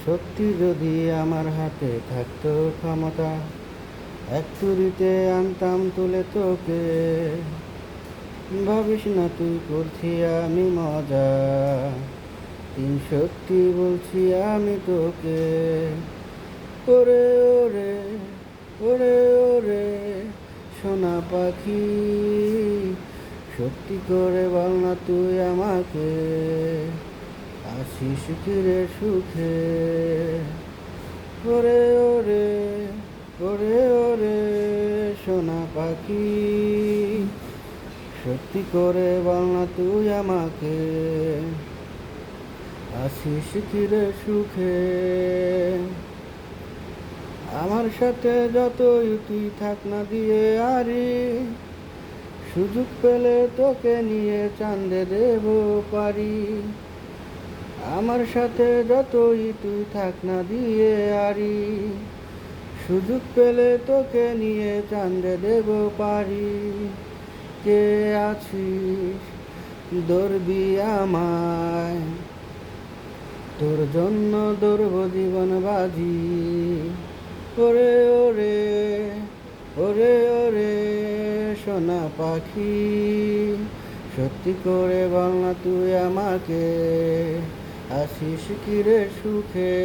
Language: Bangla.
সত্যি যদি আমার হাতে থাকতো ক্ষমতা, এক তুড়িতে আনতাম তুলে তোকে। ভাবিস না তুই করছি আমি মজা, সত্যি বলছি আমি তোকে। ওরে ওরে, ওরে ওরে সোনা পাখি, সত্যি করে বল না তুই আমাকে, আছিস কি রে সুখে। ওরে ওরে, ওরে ওরে সোনা পাখি, সত্যি করে বল না তুই আমাকে, আছিস কি রে সুখে। আমার সাথে যতই তুই থাক না দিয়ে আরি, সুযোগ পেলে তোকে নিয়ে চাঁদে দেব পারি। আমার সাথে যতই তুই থাক না দিয়ে আরি, সুযোগ পেলে তোকে নিয়ে চাঁদে দেব পারি। কে আছিস ধরবি আমায়, তোর জন্য ধরব জীবন বাজি। ওরে ওরে, ওরে ওরে সোনা পাখি, সত্যি করে বল না তুই আমাকে, আছিস কি রে সুখে।